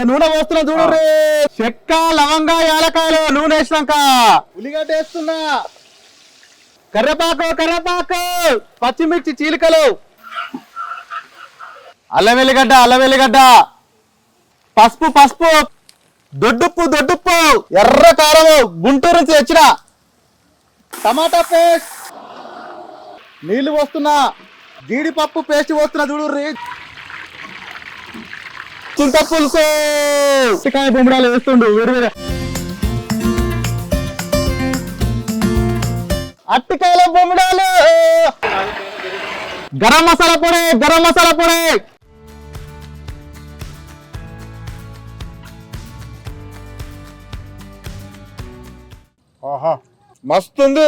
నూనె పోస్తున్నా చూడు. చెక్క లవంగా యాలకాయలు నూనె వేసినాక ఉల్లిగడ్డ వేస్తున్నా, కర్రపాకు పచ్చిమిర్చి చీలికలు, అల్లం వెల్లిగడ్డ పసుపు దొడ్డుప్పు ఎర్ర కారం గుంటూరు నుంచి తెచ్చిన, టమాటా పేస్ట్, నీళ్లు పోస్తున్నా, జీడిపప్పు పేస్ట్ పోస్తున్నా చూడు. చింత పులుసు చికాయ బొమ్మడాలు వేస్తుండు వేరు అట్టికాయల బొమ్మడాలు, గరం మసాలా పొడి ఆహా మస్తుంది.